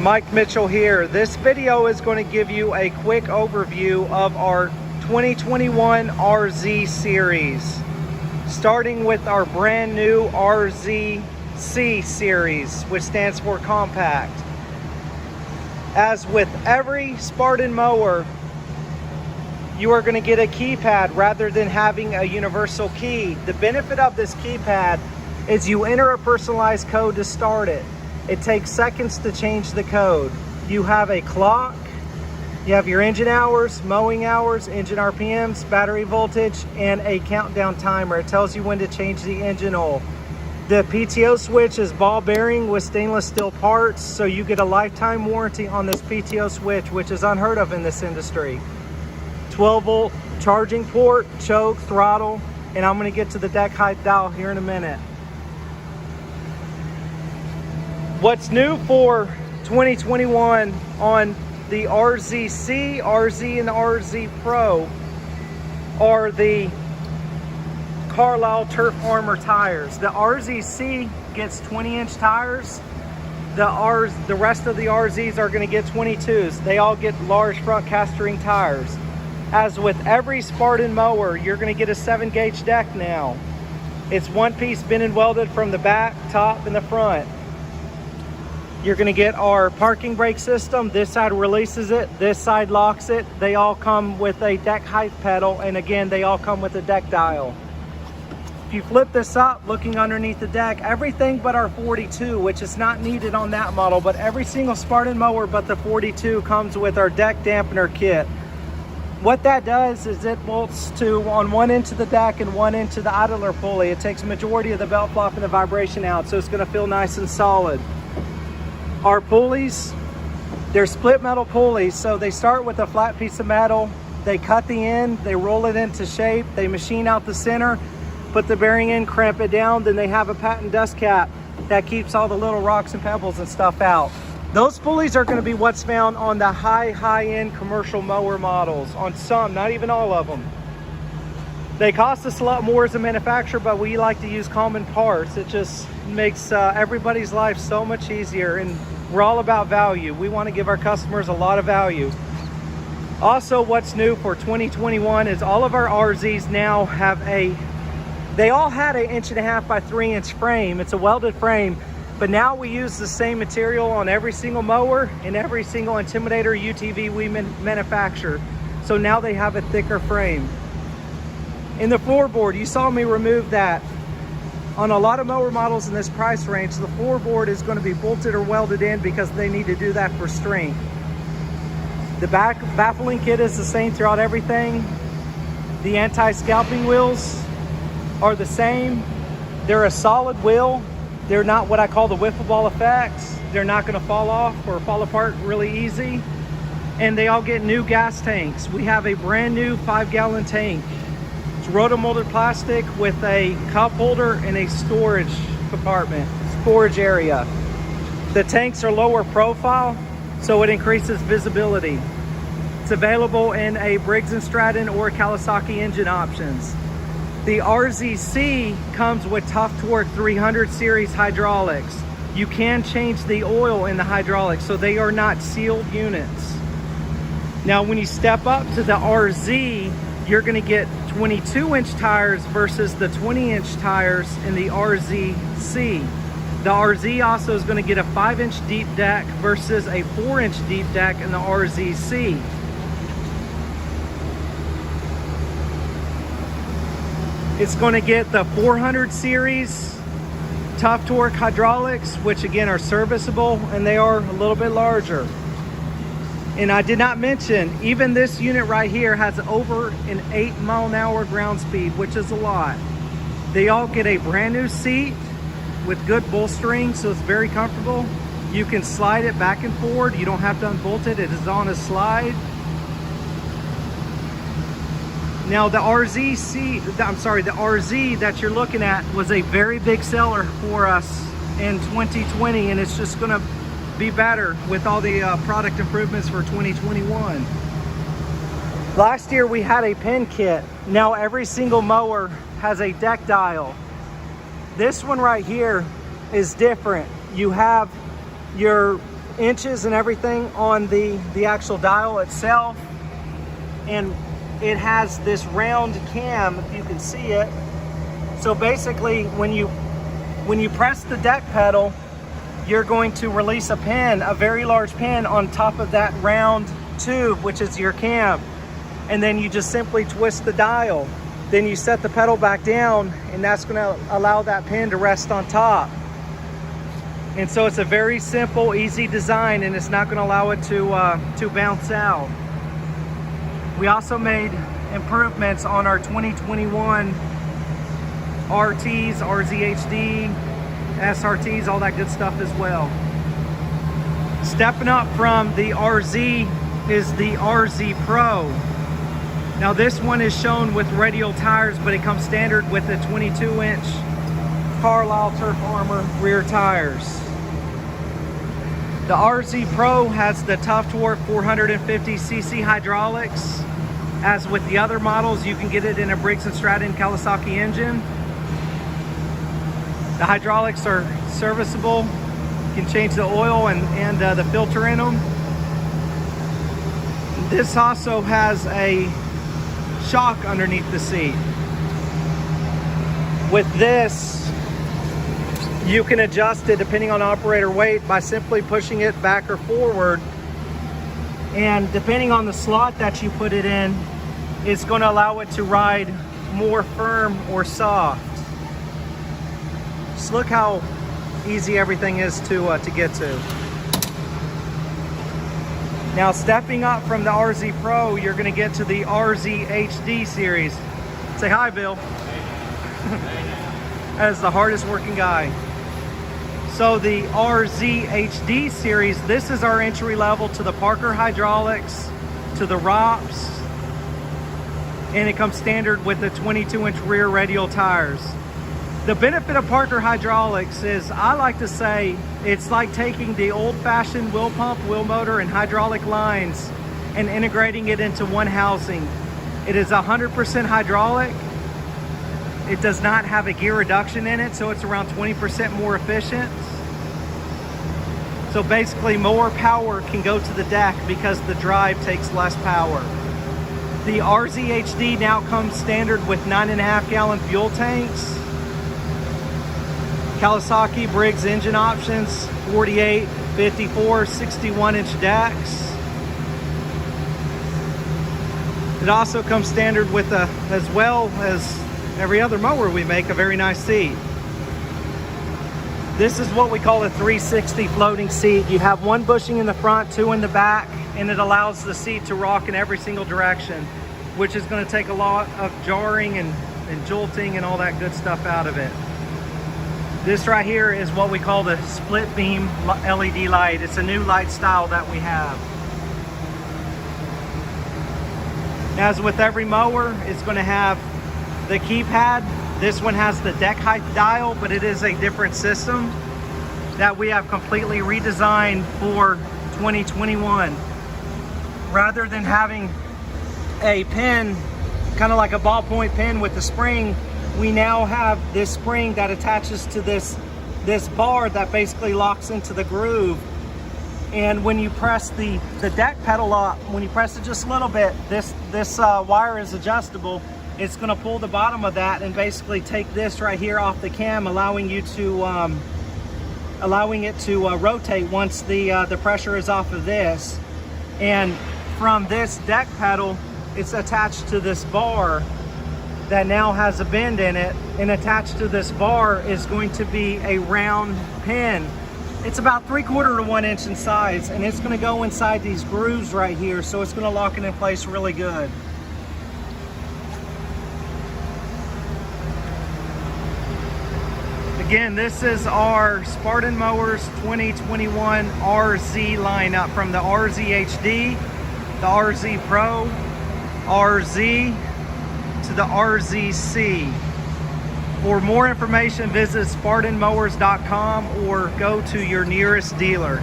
Mike Mitchell here. This video is going to give you a quick overview of our 2021 RZ Series, starting with our brand new RZC Series, which stands for compact. As with every Spartan mower, you are going to get a keypad rather than having a universal key. The benefit of this keypad is you enter a personalized code to start it. It takes seconds to change the code. You have a clock, you have your engine hours, mowing hours, engine RPMs, battery voltage, and a countdown timer. It tells you when to change the engine oil. The PTO switch is ball bearing with stainless steel parts, so you get a lifetime warranty on this PTO switch, which is unheard of in this industry. 12-volt charging port, choke, throttle, and I'm going to get to the deck height dial here in a minute. What's new for 2021 on the RZC, RZ, and the RZ Pro are the Carlisle Turf Armor tires. The RZC gets 20-inch tires. The rest of the RZs are going to get 22s. They all get large front cast ring tires. As with every Spartan mower, you're going to get a 7-gauge deck now. It's one piece been and welded from the back, top, and the front. You're going to get our parking brake system. This side releases it, this side locks it. They all come with a deck height pedal, and again, they all come with a deck dial. If you flip this up, looking underneath the deck, everything but our 42, which is not needed on that model, but every single Spartan mower but the 42 comes with our deck dampener kit. What that does is it bolts to on one end to the deck and one end to the idler pulley. It takes a majority of the belt flop and the vibration out, so it's going to feel nice and solid. Our pulleys, they're split metal pulleys, so they start with a flat piece of metal. They cut the end, they roll it into shape, they machine out the center, put the bearing in, cramp it down, then they have a patent dust cap that keeps all the little rocks and pebbles and stuff out. Those pulleys are going to be what's found on the high-end commercial mower models, on some, not even all of them. They cost us a lot more as a manufacturer, but we like to use common parts. It just makes everybody's life so much easier, and we're all about value. We want to give our customers a lot of value. Also, what's new for 2021 is all of our RZs now have they all had an 1.5 by 3-inch frame. It's a welded frame, but now we use the same material on every single mower and every single Intimidator UTV we manufacture. So now they have a thicker frame. In the floorboard, you saw me remove that. On a lot of mower models in this price range, the floorboard is going to be bolted or welded in because they need to do that for strength. The back baffling kit is the same throughout everything. The anti-scalping wheels are the same. They're a solid wheel. They're not what I call the wiffle ball effects. They're not going to fall off or fall apart really easy. And they all get new gas tanks. We have a brand new 5-gallon tank. It's rotomolded plastic with a cup holder and a storage compartment, storage area. The tanks are lower profile, so it increases visibility. It's available in a Briggs & Stratton or Kawasaki engine options. The RZC comes with Tuff Torq 300 series hydraulics. You can change the oil in the hydraulics, so they are not sealed units. Now, when you step up to the RZ, you're going to get 22-inch tires versus the 20-inch tires in the RZC. The RZ also is going to get a 5-inch deep deck versus a 4-inch deep deck in the RZC. It's going to get the 400 series Tuff Torq hydraulics, which again are serviceable, and they are a little bit larger. And I did not mention, even this unit right here has over an 8-mile-an-hour ground speed, which is a lot. They all get a brand new seat with good bolstering, so it's very comfortable. You can slide it back and forward. You don't have to unbolt it. It is on a slide. Now the RZ that you're looking at was a very big seller for us in 2020, and it's just going to be better with all the product improvements for 2021. Last year we had a pin kit. Now every single mower has a deck dial. This one right here is different. You have your inches and everything on the actual dial itself. And it has this round cam, if you can see it. So basically, when you press the deck pedal, you're going to release a pin, a very large pin on top of that round tube, which is your cam. And then you just simply twist the dial. Then you set the pedal back down, and that's going to allow that pin to rest on top. And so it's a very simple, easy design, and it's not going to allow it to bounce out. We also made improvements on our 2021 RTs, RZHD, SRTs, all that good stuff as well. Stepping up from the RZ is the RZ Pro. Now this one is shown with radial tires, but it comes standard with the 22-inch Carlisle Turf Armor rear tires. The RZ Pro has the Tuff Torq 450cc hydraulics. As with the other models, you can get it in a Briggs & Stratton Kawasaki engine. The hydraulics are serviceable. You can change the oil and the filter in them. This also has a shock underneath the seat. With this, you can adjust it depending on operator weight by simply pushing it back or forward. And depending on the slot that you put it in, it's going to allow it to ride more firm or soft. Just look how easy everything is to get to. Now stepping up from the RZ Pro, you're going to get to the RZ Series. Say hi, Bill. That is the hardest working guy. So the RZ Series, this is our entry level to the Parker hydraulics, to the ROPS, and it comes standard with the 22-inch rear radial tires. The benefit of Parker hydraulics is, I like to say, it's like taking the old-fashioned wheel pump, wheel motor, and hydraulic lines and integrating it into one housing. It is 100% hydraulic. It does not have a gear reduction in it, so it's around 20% more efficient. So basically, more power can go to the deck because the drive takes less power. The RZHD now comes standard with 9.5-gallon fuel tanks. Kawasaki Briggs engine options, 48, 54, 61-inch decks. It also comes standard with, as well as every other mower we make, a very nice seat. This is what we call a 360 floating seat. You have one bushing in the front, two in the back, and it allows the seat to rock in every single direction, which is going to take a lot of jarring and jolting and all that good stuff out of it. This right here is what we call the split beam LED light. It's a new light style that we have. As with every mower, it's going to have the keypad. This one has the deck height dial, but it is a different system that we have completely redesigned for 2021. Rather than having a pin, kind of like a ballpoint pen with the spring, we now have this spring that attaches to this bar that basically locks into the groove. And when you press the deck pedal up, when you press it just a little bit, this wire is adjustable. It's going to pull the bottom of that and basically take this right here off the cam, allowing it to rotate once the pressure is off of this. And from this deck pedal, it's attached to this bar that now has a bend in it, and attached to this bar is going to be a round pin. It's about 3/4 to 1 inch in size, and it's going to go inside these grooves right here, so it's going to lock it in place really good. Again, this is our Spartan Mowers 2021 RZ lineup, from the RZHD, the RZ Pro, RZ, to the RZC. For more information, visit SpartanMowers.com or go to your nearest dealer.